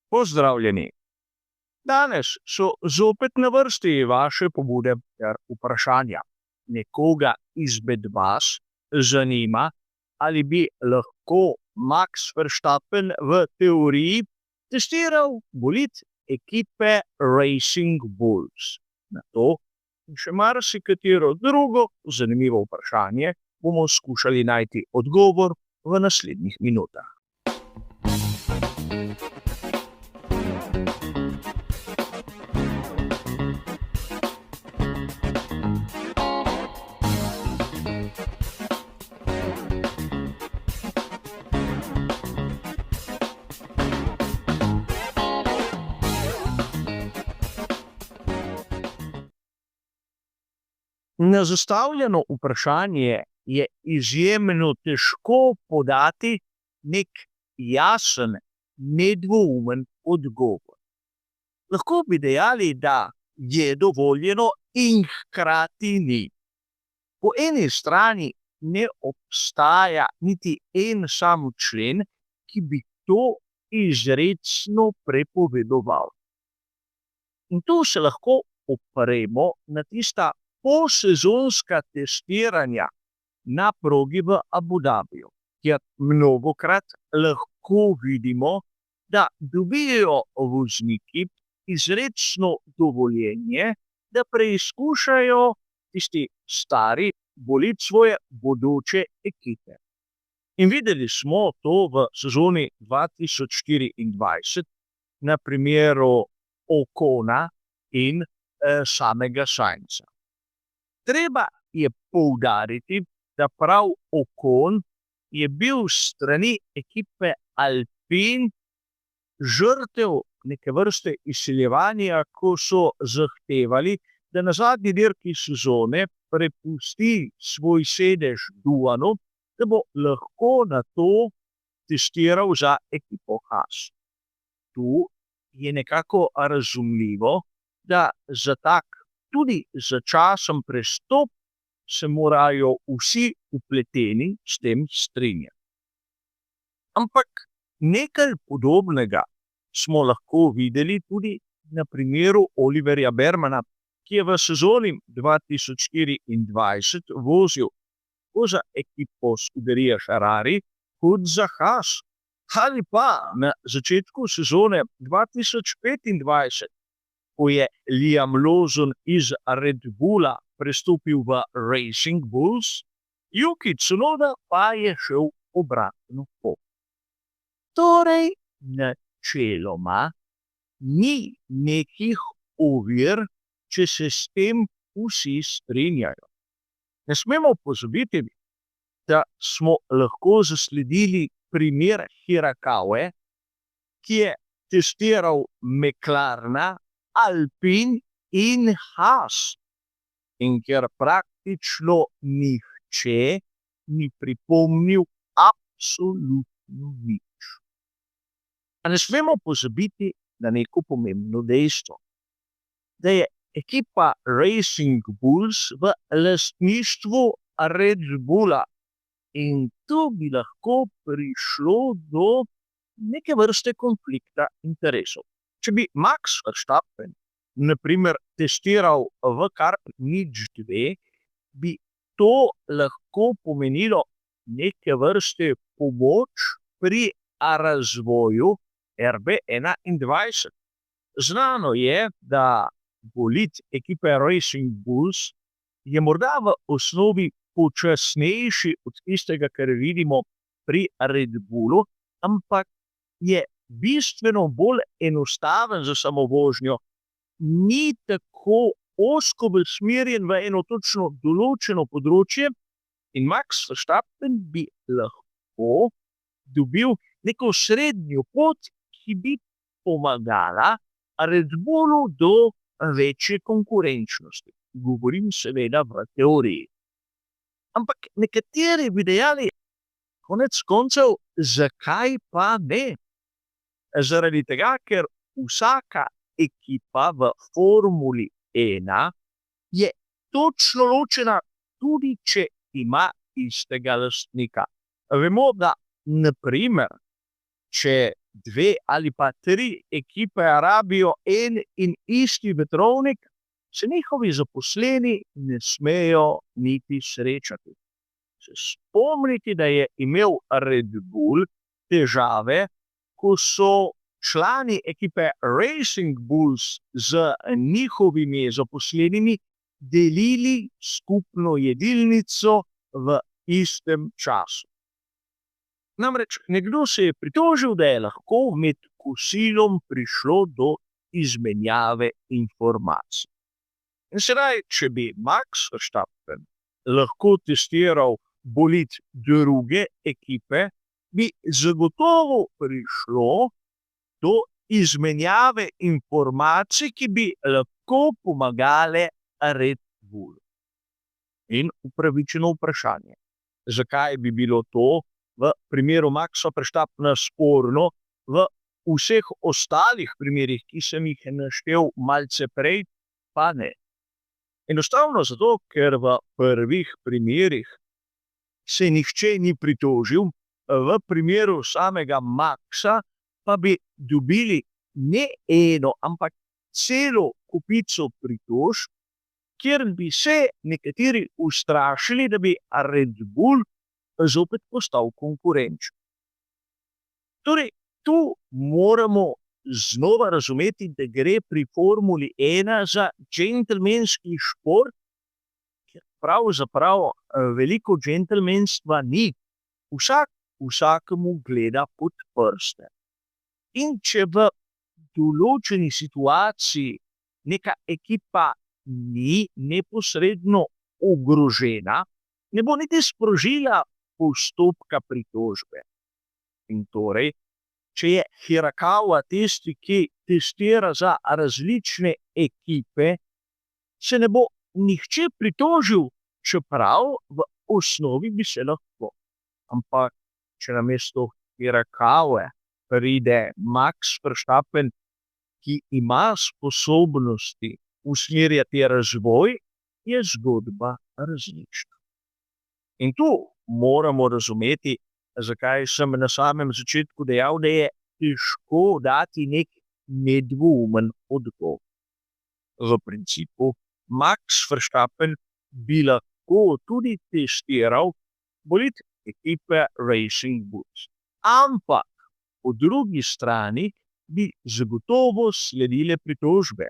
Pozdravljeni! Danes so zopet na vrsti vaše pobude ter vprašanja. Nekoga izmed vas zanima, ali bi lahko Max Verstappen v teoriji testiral bolid ekipe Racing Bulls. Na to in še marsikatero drugo zanimivo vprašanje bomo skušali najti odgovor v naslednjih minutah. Na zastavljeno vprašanje je izjemno težko podati nek jasen, nedvoumen odgovor. Lahko bi dejali, da je dovoljeno in hkrati ni. Po eni strani ne obstaja niti en sam člen, ki bi to izrecno prepovedoval. In tu se lahko opremo na tista posezonska testiranja na progi v Abu Dhabiju, kjer mnogokrat lahko vidimo, da dobijo vozniki izrecno dovoljenje, da preizkušajo tisti stari bolid svoje bodoče ekipe. In videli smo to v sezoni 2024 na primeru Ocona in samega Sainza. Treba je poudariti, da prav Ocon je bil s strani ekipe Alpine žrtev neke vrste izsiljevanja, ko so zahtevali, da na zadnji dirki sezone prepusti svoj sedež Duanu, da bo lahko nato testiral za ekipo Haas. Tu je nekako razumljivo, da za tak tudi začasen prestop se morajo vsi vpleteni s tem strinjati. Ampak nekaj podobnega smo lahko videli tudi na primeru Oliverja Bermana, ki je v sezoni 2024 vozil za ekipo Scuderia Ferrari kot za Haas, ali pa na začetku sezone 2025, ko je Liam Lawson iz Red Bulla prestopil v Racing Bulls, Yuki Tsunoda pa je šel obratno pot. Torej, načeloma ni nekih ovir, če se s tem vsi strinjajo. Ne smemo pozabiti, da smo lahko zasledili primer Hirakawe, ki je testiral McLarena, Alpine in Haas, in ker praktično nihče ni pripomnil absolutno nič. A ne smemo pozabiti na neko pomembno dejstvo, da je ekipa Racing Bulls v lastništvu Red Bulla in tu bi lahko prišlo do neke vrste konflikta interesov. Če bi Max Verstappen, na primer, testiral v kar 0,2, bi to lahko pomenilo neke vrste pomoč pri razvoju RB21. Znano je, da bolid ekipe Racing Bulls je morda v osnovi počasnejši od tistega, kar vidimo pri Red Bullu, ampak je bistveno bolj enostaven za samovožnjo, ni tako ozko usmerjen v eno točno določeno področje in Max Verstappen bi lahko dobil neko srednjo pot, ki bi pomagala Red Bullu do večje konkurenčnosti. Govorim seveda v teoriji. Ampak nekateri bi dejali, konec koncev, zakaj pa ne? Zaradi tega, ker vsaka ekipa v Formuli 1 je točno ločena, tudi če ima istega lastnika. Vemo, da na primer, če 2 ali pa 3 ekipe rabijo en in isti vetrovnik, se njihovi zaposleni ne smejo niti srečati. Se spomniti, da je imel Red Bull težave, ko so člani ekipe Racing Bulls z njihovimi zaposlenimi delili skupno jedilnico v istem času. Namreč nekdo se je pritožil, da je lahko med kosilom prišlo do izmenjave informacij. In sedaj, če bi Max Verstappen lahko testiral bolid druge ekipe, bi zagotovo prišlo do izmenjave informacij, ki bi lahko pomagale Red Bullu. In upravičeno vprašanje, zakaj bi bilo to v primeru Maxa Verstappena sporno, v vseh ostalih primerih, ki sem jih naštel malce prej, pa ne. Enostavno zato, ker v prvih primerih se nihče ni pritožil, v primeru samega Maxa pa bi dobili ne eno, ampak celo kupico pritožb, kjer bi se nekateri ustrašili, da bi Red Bull zopet postal konkurenčen. Torej, tu moramo znova razumeti, da gre pri Formuli 1 za džentelmenski šport, ker pravzaprav veliko džentelmenstva ni. Vsak vsakemu gleda pod prste. In če v določeni situaciji neka ekipa ni neposredno ogrožena, ne bo niti sprožila postopka pritožbe. In torej, če je Hirakawa tisti, ki testira za različne ekipe, se ne bo nihče pritožil, čeprav v osnovi bi se lahko. Ampak, če namesto Hirakawe pride Max Verstappen, ki ima sposobnosti usmerjati razvoj, je zgodba različna. In tu moramo razumeti, zakaj sem na samem začetku dejal, da je težko dati nek nedvoumen odgovor. V principu, Max Verstappen bi lahko tudi testiral bolid ekipe Racing Bulls. Ampak po drugi strani bi zagotovo sledile pritožbe.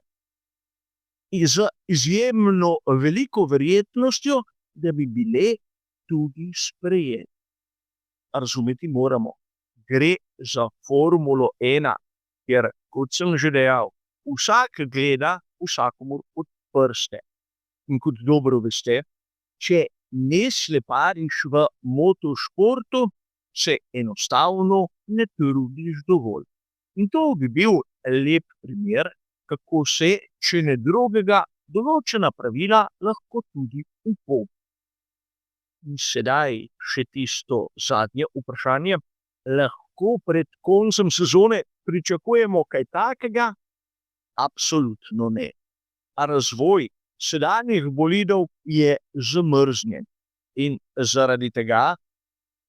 In z izjemno veliko verjetnostjo, da bi bile tudi sprejete. Razumeti moramo, gre za Formulo 1, ker, kot sem že dejal, vsak gleda vsakomur pod prste. In kot dobro veste, če ne slepariš v motošportu, se enostavno ne trudiš dovolj. In to bi bil lep primer, kako se, če ne drugega, določena pravila lahko tudi uporabljajo. In sedaj še tisto zadnje vprašanje. Lahko pred koncem sezone pričakujemo kaj takega? Absolutno ne. A razvoj sedanjih bolidov je zamrznjen. In zaradi tega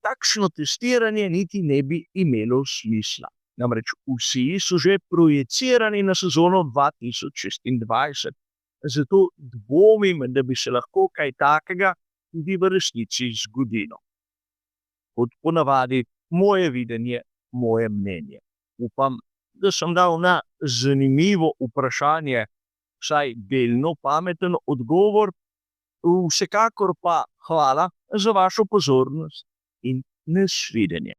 takšno testiranje niti ne bi imelo smisla. Namreč vsi so že projicirani na sezono 2026. Zato dvomim, da bi se lahko kaj takega tudi v resnici zgodilo. Kot ponavadi, moje videnje, moje mnenje. Upam, da sem dal na zanimivo vprašanje vsaj delno pameten odgovor. Vsekakor pa hvala za vašo pozornost in nasvidenje.